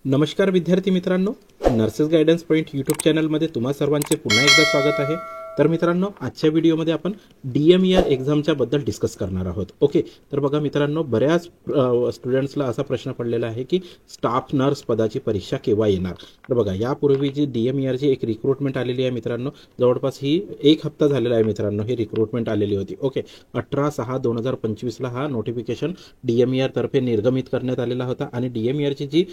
नमस्कार विद्यार्थी मित्रांनो, नर्सेस गायडन्स पॉइंट यूट्यूब चॅनलमध्ये तुम्हा सर्वांचे पुन्हा एकदा स्वागत आहे। तर मित्रांनो, आजच्या व्हिडिओमध्ये आपण DMER एक्झामच्या बद्दल डिस्कस करणार आहोत। ओके, तर बघा मित्रांनो, बऱ्याच स्टुडंट्सला असा प्रश्न पडलेला आहे की स्टाफ नर्स पदाची परीक्षा केव्हा येणार। तर बघा, यापूर्वी जी DMER ची एक रिक्रुटमेंट आलेली आहे मित्रांनो, जवळपास ही एक हप्ता झालेला आहे मित्रांनो, ही रिक्रुटमेंट आलेली होती। ओके, 18/6/2025 ला हा नोटिफिकेशन DMER तर्फे निर्गमित करण्यात आलेला होता आणि DMER ची जी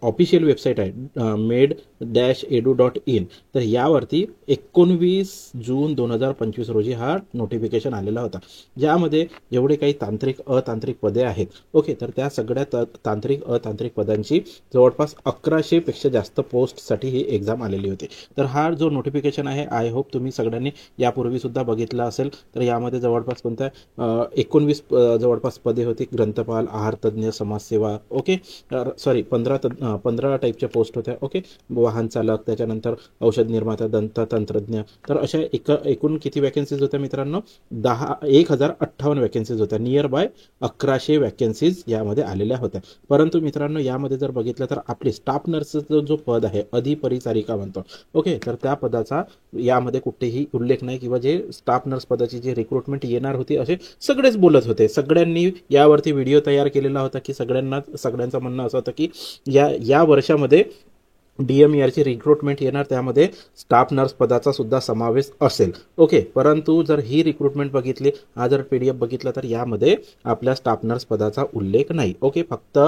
ऑफिशियल वेबसाईट आहे med-edu.in, तर यावरती 19 जून 2025 रोजी हा नोटिफिकेशन आलेला होता, ज्यामध्ये जेवढे काही तांत्रिक अतांत्रिक पदे आहेत, ओके, तर त्या सगळ्या तांत्रिक अतांत्रिक पदांची जवळपास 1100 पेक्षा जास्त पोस्टसाठी ही एक्झाम आलेली होती। तर हा जो नोटिफिकेशन आहे, आय होप तुम्ही सगळ्यांनी यापूर्वी सुद्धा बघितला असेल। तर यामध्ये जवळपास कोणत्या 19 जवळपास पदे होती, ग्रंथपाल, आहारतज्ञ, समाजसेवा, ओके, सॉरी 15 टाईपच्या पोस्ट होत्या। ओके, वाहन चालक, त्याच्यानंतर औषध निर्माता, दंत तंत्रज्ञ, तर अशा एकूण किती वॅकन्सीज होत्या मित्रांनो, 1058 वॅकन्सीज होत्या, नियर बाय 1100 वॅकन्सीज यामध्ये आलेल्या होत्या। परंतु मित्रांनो, यामध्ये जर बघितलं तर आपले स्टाफ नर्सचं जो पद आहे, अधिपरिचारिका म्हणतो, ओके, तर त्या पदाचा यामध्ये कुठेही उल्लेख नाही, किंवा जे स्टाफ नर्स पदाची जी रिक्रुटमेंट येणार होती असे सगळेच बोलत होते। सगळ्यांनी यावरती व्हिडिओ तयार केलेला होता की सगळ्यांचं म्हणणं असं होतं की या वर्षामध्ये DMER ची रिक्रुटमेंट येणार, त्यामध्ये स्टाफ नर्स पदाचा सुद्धा समावेश असेल। ओके, परंतु जर ही रिक्रुटमेंट बघितली, हा जर PDF बघितला, तर यामध्ये आपल्या स्टाफ नर्स पदाचा उल्लेख नाही। ओके, फक्त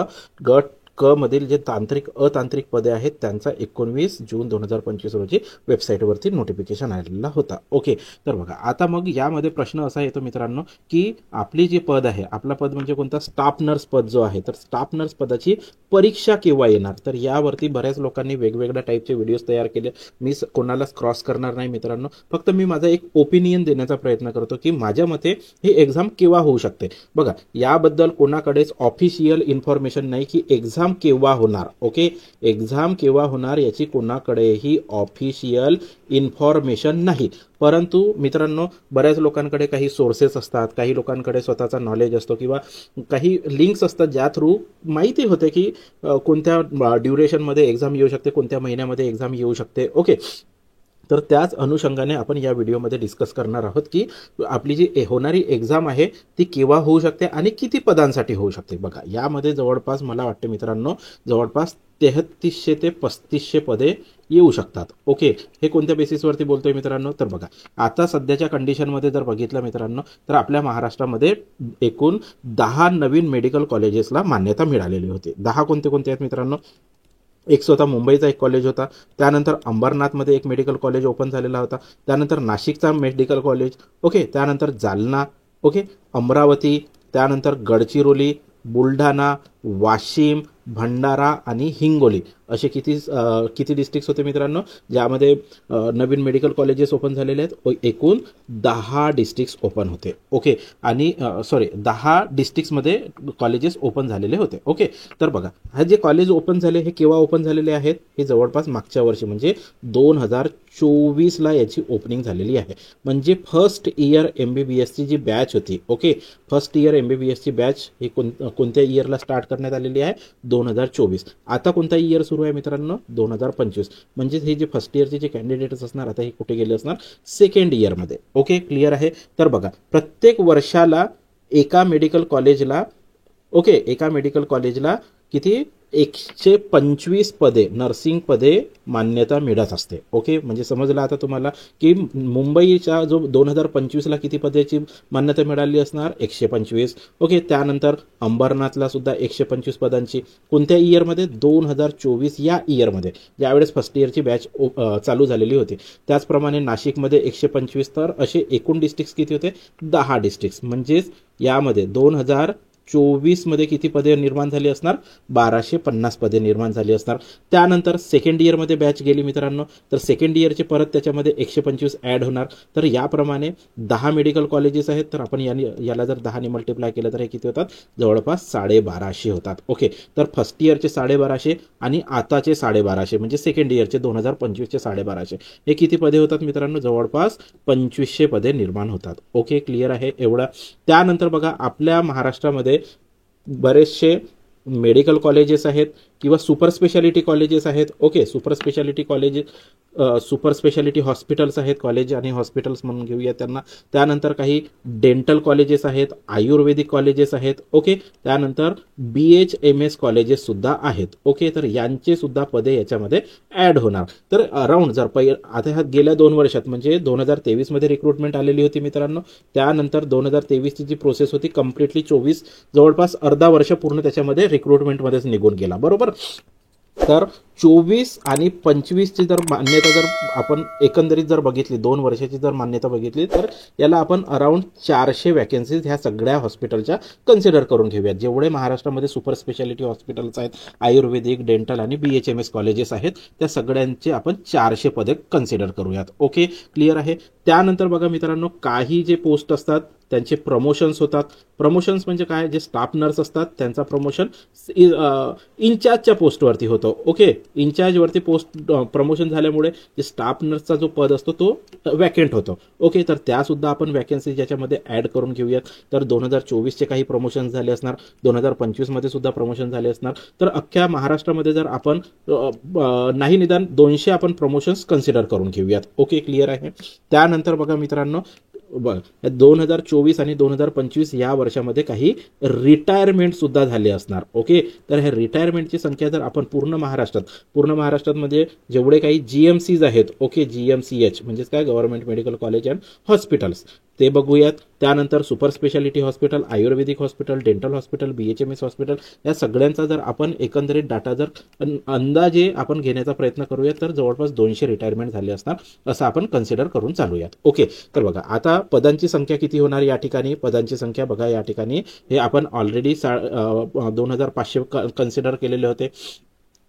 गट क मधील जे तांत्रिक अतांत्रिक पदे आहेत त्यांचा 19 जून 2025 रोजी वेबसाईटवरती नोटिफिकेशन आलेला होता। ओके, तर बघा, आता मग यामध्ये प्रश्न असा येतो मित्रांनो की आपली जी पद आहे, आपला पद म्हणजे कोणता, स्टाफ नर्स पद जो आहे, तर स्टाफ नर्स पदाची परीक्षा केव्हा येणार। तर यावरती बऱ्याच लोकांनी वेगवेगळ्या टाईपचे व्हिडिओज तयार केले। मी कोणालाच क्रॉस करणार नाही मित्रांनो, फक्त मी माझा एक ओपिनियन देण्याचा प्रयत्न करतो की माझ्या मते ही एक्झाम केव्हा होऊ शकते। बघा, याबद्दल कोणाकडेच ऑफिशियल इन्फॉर्मेशन नाही की एक्झाम केव्हा होणार। ओके, एक्झाम केव्हा होणार याची कोणाकडेही ऑफिशियल इन्फॉर्मेशन नाही। परंतु मित्रांनो, बऱ्याच लोकांकडे काही सोर्सेस असतात, काही लोकांकडे स्वतःचा नॉलेज असतो, किंवा काही लिंक्स असतात ज्या थ्रू माहिती होते की कोणत्या ड्युरेशनमध्ये एक्झाम येऊ शकते, कोणत्या महिन्यामध्ये एक्झाम येऊ शकते। ओके, तर त्याच अनुषंगाने आपण या व्हिडिओमध्ये डिस्कस करणार आहोत की आपली जी होणारी एक्झाम आहे ती केव्हा होऊ शकते आणि किती पदांसाठी होऊ शकते। बघा, यामध्ये जवळपास मला वाटते मित्रांनो, जवळपास 3300 ते 3500 पदे येऊ शकतात। ओके, हे कोणत्या बेसिसवरती बोलतोय मित्रांनो, तर बघा, आता सध्याच्या कंडिशनमध्ये जर बघितलं मित्रांनो, तर आपल्या महाराष्ट्रामध्ये एकूण 10 नवीन मेडिकल कॉलेजेसला मान्यता मिळालेली होती। 10 कोणते कोणते आहेत मित्रांनो, एक स्वतः मुंबईचा एक कॉलेज होता, त्यानंतर अंबरनाथमध्ये एक मेडिकल कॉलेज ओपन झालेला होता, त्यानंतर नाशिकचा मेडिकल कॉलेज, ओके, त्यानंतर जालना, ओके, अमरावती, त्यानंतर गडचिरोली, बुलढाणा, वाशिम, भंडारा आणि हिंगोली, असे किती डिस्ट्रिक्ट्स होते मित्रांनो, ज्यामध्ये नवीन मेडिकल कॉलेजेस ओपन झालेले आहेत। एकूण 10 डिस्ट्रिक्ट्स ओपन होते। ओके, आणि 10 डिस्ट्रिक्ट्समध्ये कॉलेजेस ओपन झालेले होते। ओके, तर बघा, हे जे कॉलेज ओपन झाले हे केव्हा ओपन झालेले आहेत, हे जवळपास मागच्या वर्षी म्हणजे 2024ला याची ओपनिंग झालेली आहे। म्हणजे फर्स्ट इयर MBBS ची जी बॅच होती, ओके, फर्स्ट इयर MBBS ची बॅच ही कोणत्या इयरला स्टार्ट करण्यात आलेली आहे, 2024। आता कोणता इयर सुरू आहे मित्रांनो, 2025। म्हणजे हे जे फर्स्ट इयरचे जे कॅन्डिडेट्स असणार, आता हे कुठे गेले असणार, सेकंड इयरमध्ये। ओके, क्लिअर आहे। तर बघा, प्रत्येक वर्षाला एका मेडिकल कॉलेजला किती 125 पदे, नर्सिंग पदे मान्यता मिळत असते। ओके, म्हणजे समजलं आता तुम्हाला की मुंबईच्या जो 2025ला किती पदाची मान्यता मिळाली असणार, 125। ओके, त्यानंतर अंबरनाथला सुद्धा 125 पदांची, कोणत्या इयरमध्ये, 2024 या इयरमध्ये, ज्यावेळेस फर्स्ट इयरची बॅच चालू झालेली होती। त्याचप्रमाणे नाशिकमध्ये 125, तर असे एकूण डिस्ट्रिक्ट्स किती होते, 10 डिस्ट्रिक्ट्स। म्हणजेच यामध्ये 2024 मध्ये किती पदे निर्माण झाली असणार, 1250 पदे निर्माण झाली असणार। त्यानंतर सेकंड इयरमध्ये बॅच गेली मित्रांनो, तर सेकंड इयरचे परत त्याच्यामध्ये 125 ॲड होणार। तर याप्रमाणे 10 मेडिकल कॉलेजेस आहेत, तर आपण याला जर 10 ने मल्टिप्लाय केलं तर हे किती होतात, जवळपास 1250 होतात। ओके, तर फर्स्ट इयरचे 1250 आणि आताचे 1250, म्हणजे सेकंड इयरचे 2025चे 1250, हे किती पदे होतात मित्रांनो, जवळपास 2500 पदे निर्माण होतात। ओके, क्लिअर आहे एवढा। त्यानंतर बघा, आपल्या महाराष्ट्रामध्ये बरेचसे मेडिकल कॉलेजेस आहेत किंवा सुपर स्पेशालिटी कॉलेजेस आहेत. Okay, super speciality colleges, super speciality hospitals आहेत, कॉलेज आणि हॉस्पिटल्स म्हणून घेऊया त्यांना. त्यानंतर काही डेंटल कॉलेजेस आहेत, आयुर्वेदिक कॉलेजेस आहेत. ओके, त्यानंतर BHMS कॉलेजेस सुद्धा आहेत. ओके, तर यांचे सुद्धा पदे याच्यामध्ये ॲड होणार. तर अराउंड जर आता ह्या गेल्या 2 वर्षात म्हणजे 2023 मध्ये रिक्रुटमेंट आलेली होती मित्रांनो. त्यानंतर 2023ची जी प्रोसेस होती कम्प्लिटली 24, जवळपास अर्धा वर्ष पूर्ण त्याच्यामध्ये रिक्रुटमेंटमध्येच निघून गेला. बरोबर. तर 24 आणि 25ची जर मान्यता जर आपण एकंदरीत जर बघितली, 2 वर्षाची जर मान्यता बघितली, तर याला आपण अराउंड 400 वॅकन्सीज ह्या सगळ्या हॉस्पिटलच्या कन्सिडर करून घेऊयात. जेवढे महाराष्ट्रामध्ये सुपर स्पेशालिटी हॉस्पिटल्स आहेत, आयुर्वेदिक, डेंटल आणि BHMS कॉलेजेस आहेत, त्या सगळ्यांचे आपण 400 पदे कन्सिडर करूयात. ओके, क्लिअर आहे. त्यानंतर बघा मित्रांनो, काही जे पोस्ट असतात त्यांचे प्रमोशन्स होतात. प्रमोशन्स म्हणजे काय, जे स्टाफ नर्स असतात त्यांचा प्रमोशन इन्चार्जच्या पोस्टवरती होतो. ओके, इन्चार्जवरती पोस्ट प्रमोशन झाल्यामुळे जे स्टाफ नर्सचा जो पद असतो तो वॅकेंट होतो. ओके, तर त्यासुद्धा आपण वॅकन्सी ज्याच्यामध्ये ॲड करून घेऊयात. तर 2024चे काही प्रमोशन झाले असणार, 2025 मध्ये सुद्धा प्रमोशन झाले असणार. तर अख्ख्या महाराष्ट्रामध्ये जर आपण नाही निदान 200 आपण प्रमोशन्स कन्सिडर करून घेऊयात. ओके, क्लिअर आहे. त्यानंतर बघा मित्रांनो, 2024 आणि 2025 या वर्षामध्ये काही रिटायरमेंट सुद्धा झाले असणार. ओके, तर ह्या रिटायरमेंटची संख्या जर आपण पूर्ण महाराष्ट्रामध्ये जेवढे काही GMCs आहेत, ओके, GMCH म्हणजेच काय, government medical college and hospitals, ते बघूयात. त्यानंतर super speciality hospital, Ayurvedic hospital, dental hospital, BHMS hospital, या सगळ्यांचा जर आपण एकंदरीत डाटा जर अंदाजे आपण घेण्याचा प्रयत्न करूयात, तर जवळपास 200 रिटायरमेंट झाले असणार असं आपण कन्सिडर करून चालूयात. ओके, तर बघा आता पदांची संख्या किती होणार या ठिकाणी. पदांची संख्या बघा या ठिकाणी, हे आपण ऑलरेडी 2500 कन्सिडर केलेले होते.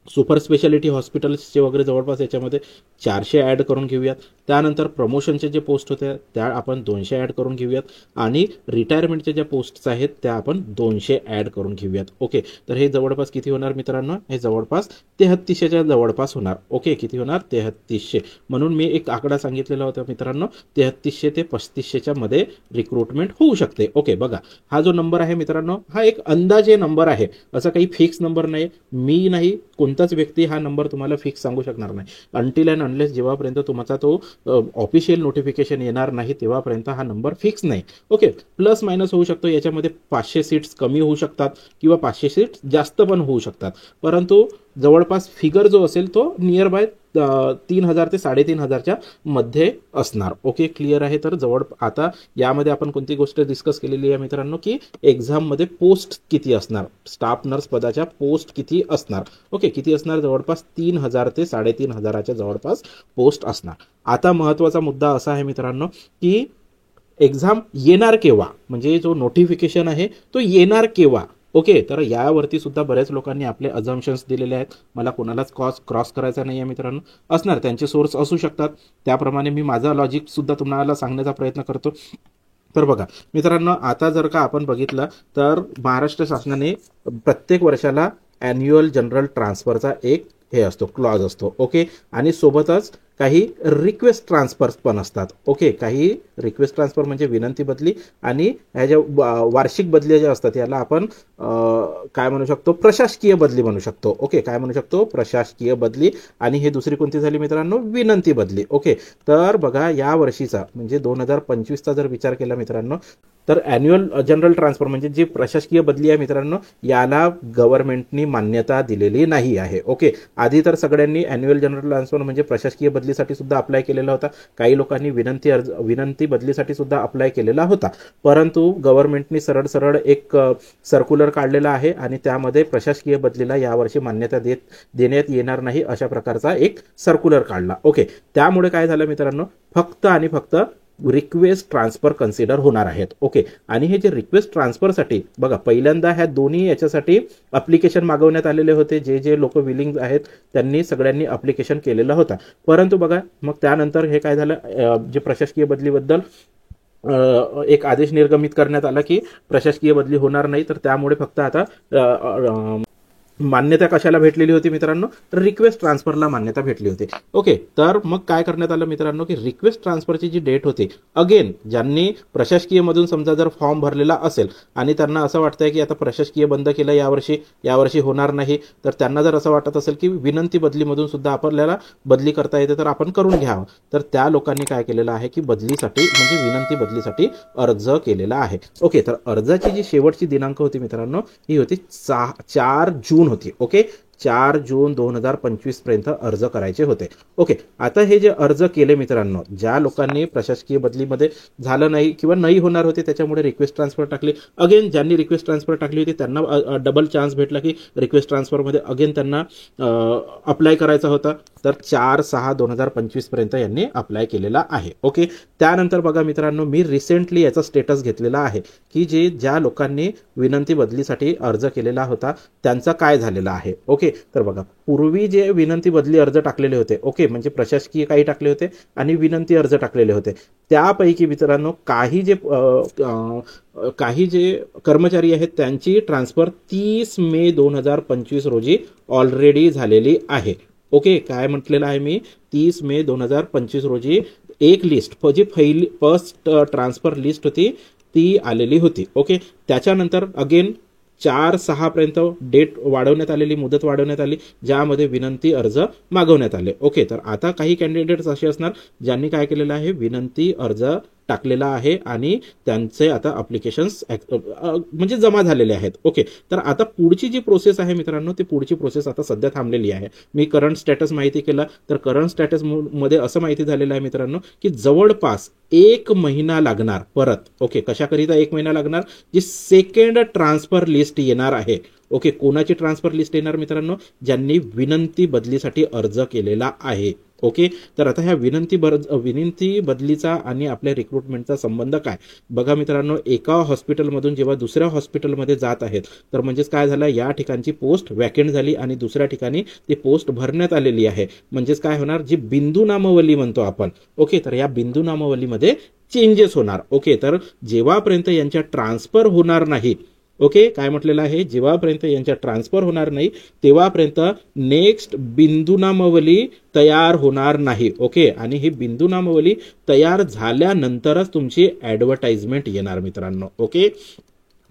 सुपर स्पेशालिटी हॉस्पिटल्सचे वगैरे जवळपास याच्यामध्ये 400 ॲड करून घेऊयात. त्यानंतर प्रमोशनचे जे पोस्ट होते त्या आपण 200 ॲड करून घेऊयात आणि रिटायरमेंटच्या ज्या पोस्ट्स आहेत त्या आपण 200 ॲड करून घेऊयात. ओके, तर हे जवळपास किती होणार मित्रांनो, हे जवळपास 3300च्या जवळपास होणार. ओके, किती होणार, 3300. म्हणून मी एक आकडा सांगितलेला होता मित्रांनो, 3300 ते 3500च्या मध्ये रिक्रुटमेंट होऊ शकते. ओके, बघा हा जो नंबर आहे मित्रांनो, हा एक अंदाजे नंबर आहे, असा काही फिक्स नंबर नाही. मी नाही, कोणताच व्यक्ती हा नंबर तुम्हाला फिक्स सांगू शकणार नाही. अनटिल अँड अनलेस जेव्हापर्यंत तुमचा तो ऑफिशियल नोटिफिकेशन येणार नाही तेव्हापर्यंत हा नंबर फिक्स नाही. ओके, प्लस मायनस होऊ शकतो, याच्यामध्ये 500 सीट्स कमी होऊ शकतात किंवा 500 सीट्स जास्त पण होऊ शकतात, परंतु जवळपास फिगर जो असेल तो नियर बाय 3000 ते 3500च्या मध्ये असणार. ओके, क्लिअर आहे. तर आता यामध्ये आपण कोणती गोष्ट डिस्कस केलेली आहे मित्रांनो, की एक्झाममध्ये पोस्ट किती असणार, स्टाफ नर्स पदाच्या पोस्ट किती असणार. ओके, किती असणार, जवळपास 3000 ते 3500च्या जवळपास पोस्ट असणार. आता महत्त्वाचा मुद्दा असा आहे मित्रांनो, की एक्झाम येणार केव्हा, म्हणजे जो नोटिफिकेशन आहे तो येणार केव्हा. ओके, तर यावरती सुद्धा बऱ्याच लोकांनी आपले अझम्पशन्स दिलेले आहेत. मला कोणालाच क्रॉस करायचा नाही आहे मित्रांनो, असणार त्यांचे सोर्स असू शकतात, त्याप्रमाणे मी माझा लॉजिक सुद्धा तुम्हाला सांगण्याचा प्रयत्न करतो. तर बघा मित्रांनो, आता जर का आपण बघितलं तर महाराष्ट्र शासनाने प्रत्येक वर्षाला ॲन्युअल जनरल ट्रान्सफरचा एक हे असतो, क्लॉज असतो. ओके, आणि सोबतच काही रिक्वेस्ट ट्रान्सफर्स पण असतात. ओके, काही रिक्वेस्ट ट्रान्सफर म्हणजे विनंती बदली, आणि ह्या ज्या वार्षिक बदल्या ज्या असतात याला आपण काय म्हणू शकतो, प्रशासकीय बदली म्हणू शकतो. ओके, काय म्हणू शकतो, प्रशासकीय बदली. आणि हे दुसरी कोणती झाली मित्रांनो, विनंती बदली. ओके, तर बघा या वर्षीचा म्हणजे 2025चा जर विचार केला मित्रांनो, तर ॲन्युअल जनरल ट्रान्सफर म्हणजे जी प्रशासकीय बदली आहे मित्रांनो, याला गव्हर्नमेंटनी मान्यता दिलेली नाही आहे. ओके, आधी तर सगळ्यांनी ॲन्युअल जनरल ट्रान्सफर म्हणजे प्रशासकीय बदलीसाठी सुद्धा अप्लाय केलेला होता, काही लोकांनी विनंती बदलीसाठी सुद्धा अप्लाय केलेला होता, परंतु गव्हर्नमेंटनी सरळ एक सर्क्युलर काढलेला आहे आणि त्यामध्ये प्रशासकीय बदलीला यावर्षी मान्यता देण्यात येणार नाही अशा प्रकारचा एक सर्क्युलर काढला. ओके, त्यामुळे काय झालं मित्रांनो, फक्त आणि फक्त रिक्वेस्ट ट्रान्सफर कन्सिडर होणार आहेत. ओके, आणि हे जे रिक्वेस्ट ट्रान्सफरसाठी बघा, पहिल्यांदा ह्या दोन्ही याच्यासाठी अप्लिकेशन मागवण्यात आलेले होते. जे लोक विलिंग आहेत त्यांनी सगळ्यांनी अप्लिकेशन केलेलं होतं, परंतु बघा मग त्यानंतर हे काय झालं, जे प्रशासकीय बदलीबद्दल एक आदेश निर्गमित करण्यात आला की प्रशासकीय बदली होणार नाही, तर त्यामुळे फक्त आता मान्यता कशाला भेटलेली होती मित्रांनो, तर रिक्वेस्ट ट्रान्सफरला मान्यता भेटली होती. ओके, तर मग काय करण्यात आलं मित्रांनो, की रिक्वेस्ट ट्रान्सफरची जी डेट होती, अगेन ज्यांनी प्रशासकीयमधून समजा जर फॉर्म भरलेला असेल आणि त्यांना असं वाटतंय की आता प्रशासकीय बंद केलं यावर्षी होणार नाही, तर त्यांना जर असं वाटत असेल की विनंती बदलीमधून सुद्धा आपल्याला बदली करता येते तर आपण करून घ्यावं, तर त्या लोकांनी काय केलेलं आहे की बदलीसाठी म्हणजे विनंती बदलीसाठी अर्ज केलेला आहे. ओके, तर अर्जाची जी शेवटची दिनांक होती मित्रांनो, ही होती 4 जून होती. ओके, 4 जून 2025 पर्यंत अर्ज करायचे होते. ओके, आता हे जे अर्ज केले मित्रांनो, ज्या लोकांनी प्रशासकीय बदलीमध्ये झालं नाही किंवा नाही होणार होते त्याच्यामुळे रिक्वेस्ट ट्रान्सफर टाकली, अगेन ज्यांनी रिक्वेस्ट ट्रान्सफर टाकली होती त्यांना डबल चान्स भेटला की रिक्वेस्ट ट्रान्सफरमध्ये अगेन त्यांना अप्लाय करायचा होता. तर 4/6/2025 पर्यंत यांनी अप्लाय केलेला आहे. ओके, त्यानंतर बघा मित्रांनो, मी रिसेंटली याचा स्टेटस घेतलेला आहे की ज्या लोकांनी विनंती बदलीसाठी अर्ज केलेला होता त्यांचा काय झालेला आहे. ओके, तर बघा, पूर्वी जे विनंती बदली अर्ज टाकलेले होते, ओके, म्हणजे प्रशासकीय काही टाकले होते आणि विनंती अर्ज टाकलेले होते, त्यापैकी मित्रांनो काही जे कर्मचारी आहेत त्यांची ट्रान्सफर 30 मे 2025 रोजी ऑलरेडी झालेली आहे. ओके, काय म्हटलेलं आहे मी, 30 मे 2025 रोजी एक लिस्ट जी फर्स्ट ट्रान्सफर लिस्ट होती ती आलेली होती. ओके, त्याच्यानंतर अगेन 4/6 पर्यंत डेट वाढवण्यात आलेली, मुदत वाढवण्यात आली, ज्यामध्ये विनंती अर्ज मागवण्यात आले. ओके, तर आता काही कॅन्डिडेट्स असे असणार ज्यांनी काय केलेलं आहे, विनंती अर्ज टाकलेला आहे आणि त्यांचे आता अप्लिकेशन्स म्हणजे जमा झालेले आहेत. ओके, तर आता पुढची जी प्रोसेस आहे मित्रांनो, ती पुढची प्रोसेस आता सध्या थांबलेली आहे. मी करंट स्टॅटस माहिती केला, तर करंट स्टॅटस मध्ये असं माहिती झालेलं आहे मित्रांनो की जवळपास 1 महिना लागणार परत. ओके, कशाकरिता 1 महिना लागणार, जी सेकंड ट्रान्सफर लिस्ट येणार आहे. ओके, कोणाची ट्रान्सफर लिस्ट येणार मित्रांनो, ज्यांनी विनंती बदलीसाठी अर्ज केलेला आहे. ओके, तर आता ह्या विनंती बदलीचा आणि आपल्या रिक्रुटमेंटचा संबंध काय बघा मित्रांनो, एका हॉस्पिटलमधून जेव्हा दुसऱ्या हॉस्पिटलमध्ये जात आहेत तर म्हणजेच काय झालं, या ठिकाणची पोस्ट वॅकेंट झाली आणि दुसऱ्या ठिकाणी ती पोस्ट भरण्यात आलेली आहे. म्हणजेच काय होणार, जी बिंदू नामावली म्हणतो आपण. ओके, तर या बिंदू नामावलीमध्ये चेंजेस होणार. ओके, तर जेव्हापर्यंत यांच्या ट्रान्सफर होणार नाही, ओके, काय म्हटलेलं आहे, जेव्हापर्यंत यांच्या ट्रान्सफर होणार नाही तेव्हापर्यंत नेक्स्ट बिंदूनामावली तयार होणार नाही. ओके, आणि ही बिंदूनामावली तयार झाल्यानंतरच तुमची ॲडव्हर्टाइजमेंट येणार मित्रांनो. ओके,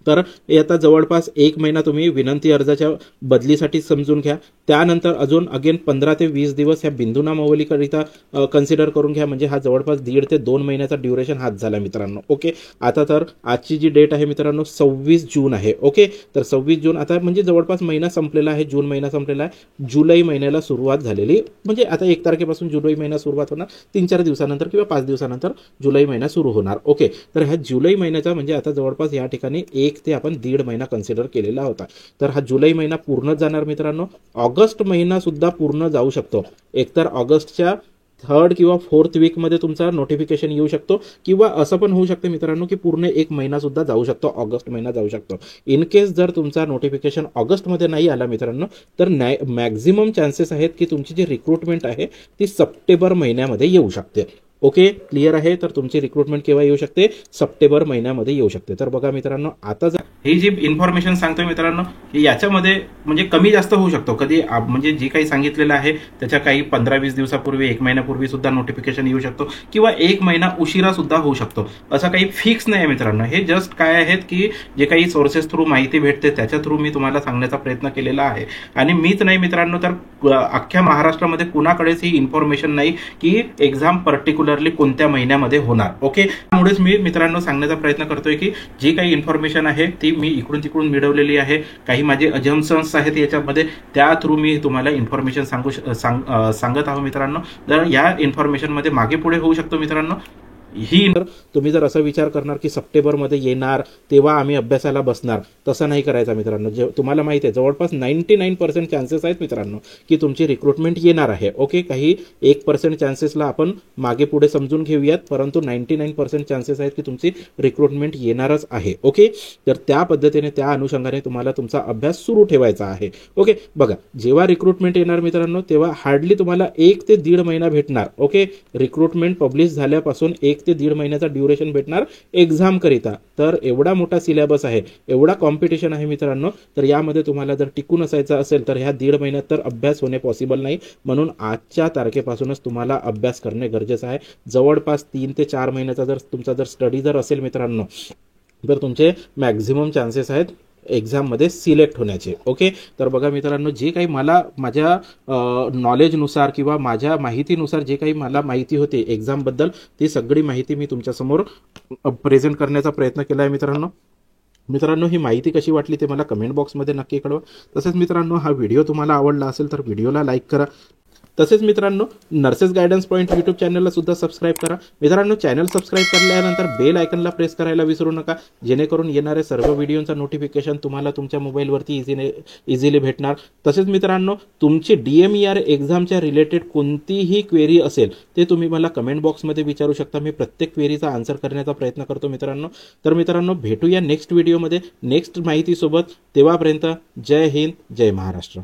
तर आता जवळपास 1 महिना तुम्ही विनंती अर्जाच्या बदलीसाठी समजून घ्या. त्यानंतर अजून अगेन 15 ते 20 दिवस ह्या बिंदूनामावलीकरिता कन्सिडर करून घ्या. म्हणजे हा जवळपास 1.5 ते 2 महिन्याचा ड्युरेशन हात झाला मित्रांनो. ओके, आता तर आजची जी डेट आहे मित्रांनो 26 जून आहे. ओके, तर 26 जून आता म्हणजे जवळपास महिना संपलेला आहे, जून महिना संपलेला आहे, जुलै महिन्याला सुरुवात झालेली, म्हणजे आता 1 तारखेपासून जुलै महिना सुरुवात होणार, 3-4 दिवसानंतर किंवा 5 दिवसानंतर जुलै महिना सुरू होणार. ओके, तर ह्या जुलै महिन्याचा म्हणजे आता जवळपास या ठिकाणी 1 ते आपण 1.5 महिना कन्सिडर केलेला होता. तर हा जुलै महिना पूर्ण जाणार मित्रांनो. ऑगस्ट महिना सुद्धा पूर्ण जाऊ शकतो. एकतर ऑगस्टच्या 3rd किंवा 4th वीकमध्ये तुमचा नोटिफिकेशन येऊ शकतो, किंवा असं पण होऊ शकते मित्रांनो की पूर्ण 1 महिना सुद्धा जाऊ शकतो, ऑगस्ट महिना जाऊ शकतो. इन केस जर तुमचा नोटिफिकेशन ऑगस्टमध्ये नाही आला मित्रांनो, तर मॅक्झिमम चान्सेस आहेत की तुमची जी रिक्रुटमेंट आहे ती सप्टेंबर महिन्यामध्ये येऊ शकते. ओके, क्लिअर आहे. तर तुमची रिक्रुटमेंट केव्हा येऊ शकते, सप्टेंबर महिन्यामध्ये येऊ शकते. तर बघा मित्रांनो, आता ही जी इन्फॉर्मेशन सांगतोय मित्रांनो, की याच्यामध्ये म्हणजे कमी जास्त होऊ शकतो. कधी म्हणजे जे काही सांगितलेलं आहे त्याच्या काही 15-20 दिवसापूर्वी, 1 महिन्यापूर्वी सुद्धा नोटिफिकेशन येऊ शकतो, किंवा 1 महिना उशिरा सुद्धा होऊ शकतो. असं काही फिक्स नाही आहे मित्रांनो. हे जस्ट काय आहेत की जे काही सोर्सेस थ्रू माहिती भेटते त्याच्या थ्रू मी तुम्हाला सांगण्याचा प्रयत्न केलेला आहे. आणि मीच नाही मित्रांनो, तर अख्ख्या महाराष्ट्रामध्ये कुणाकडेच ही इन्फॉर्मेशन नाही की एक्झाम पर्टिक्युलरली कोणत्या महिन्यामध्ये होणार. ओके, त्यामुळेच मी मित्रांनो सांगण्याचा प्रयत्न करतोय की जी काही इन्फॉर्मेशन आहे ती मी इकडून तिकडून मिळवलेली आहे. काही माझे अजम्पशन्स आहेत याच्यामध्ये, त्या थ्रू मी तुम्हाला इन्फॉर्मेशन सांगत आहो मित्रांनो. तर या इन्फॉर्मेशन मध्ये मागे पुढे होऊ शकतो मित्रांनो. ही तुम्ही जर असा विचार करणार की सप्टेंबरमध्ये येणार तेव्हा आम्ही अभ्यासाला बसणार, तसं नाही करायचा मित्रांनो. तुम्हाला माहिती आहे जवळपास 99% चान्सेस आहेत मित्रांनो की तुमची रिक्रुटमेंट येणार आहे. ओके, काही 1% चान्सेसला आपण मागे पुढे समजून घेऊयात, परंतु 99% चान्सेस आहेत की तुमची रिक्रुटमेंट येणारच आहे. ओके, तर त्या पद्धतीने त्या अनुषंगाने तुम्हाला तुमचा अभ्यास सुरू ठेवायचा आहे. ओके, बघा, जेव्हा रिक्रुटमेंट येणार मित्रांनो तेव्हा हार्डली तुम्हाला 1 ते 1.5 महिना भेटणार. ओके, रिक्रुटमेंट पब्लिश झाल्यापासून 1 1 ते 1.5 महिन्याचा ड्युरेशन भेटणार एक्झाम करिता. तर एवढा मोठा सिलेबस आहे, एवढा कॉम्पिटिशन आहे मित्रांनो. तर यामध्ये तुम्हाला जर टिकून असायचं असेल तर ह्या 1.5 महिन्यात तर अभ्यास होणे पॉसिबल नाही. म्हणून आजच्या तारखेपासूनच तुम्हाला अभ्यास करणे गरजेचं आहे. जवळपास 3 ते 4 महिन्याचा जर तुमचा जर स्टडी जर असेल मित्रांनो, तर तुमचे मॅक्झिमम चान्सेस आहेत एक्झाममध्ये सिलेक्ट होण्याचे. ओके, तर बघा मित्रांनो, जे काही मला माझ्या नॉलेजनुसार किंवा माझ्या माहितीनुसार जे काही मला माहिती होती एक्झामबद्दल, ती सगळी माहिती मी तुमच्यासमोर प्रेझेंट करण्याचा प्रयत्न केला आहे मित्रांनो. ही माहिती कशी वाटली ते मला कमेंट बॉक्समध्ये नक्की कळवा. तसेच मित्रांनो, हा व्हिडिओ तुम्हाला आवडला असेल तर व्हिडिओला लाईक करा. तसेच मित्रांनो, नर्सेस गायडन्स पॉईंट यूट्यूब चॅनलला सुद्धा सबस्क्राईब करा. मित्रांनो, चॅनल सबस्क्राईब केल्यानंतर बेल आयकनला प्रेस करायला विसरू नका, जेणेकरून येणाऱ्या सर्व व्हिडिओचं नोटिफिकेशन तुम्हाला तुमच्या मोबाईलवरती इझिली भेटणार. तसेच मित्रांनो, तुमची DMER एक्झामच्या रिलेटेड कोणतीही क्वेरी असेल ते तुम्ही मला कमेंट बॉक्समध्ये विचारू शकता. मी प्रत्येक क्वेरीचा आन्सर करण्याचा प्रयत्न करतो मित्रांनो. तर मित्रांनो, भेटूया नेक्स्ट व्हिडिओमध्ये नेक्स्ट माहितीसोबत. तेव्हापर्यंत जय हिंद, जय महाराष्ट्र.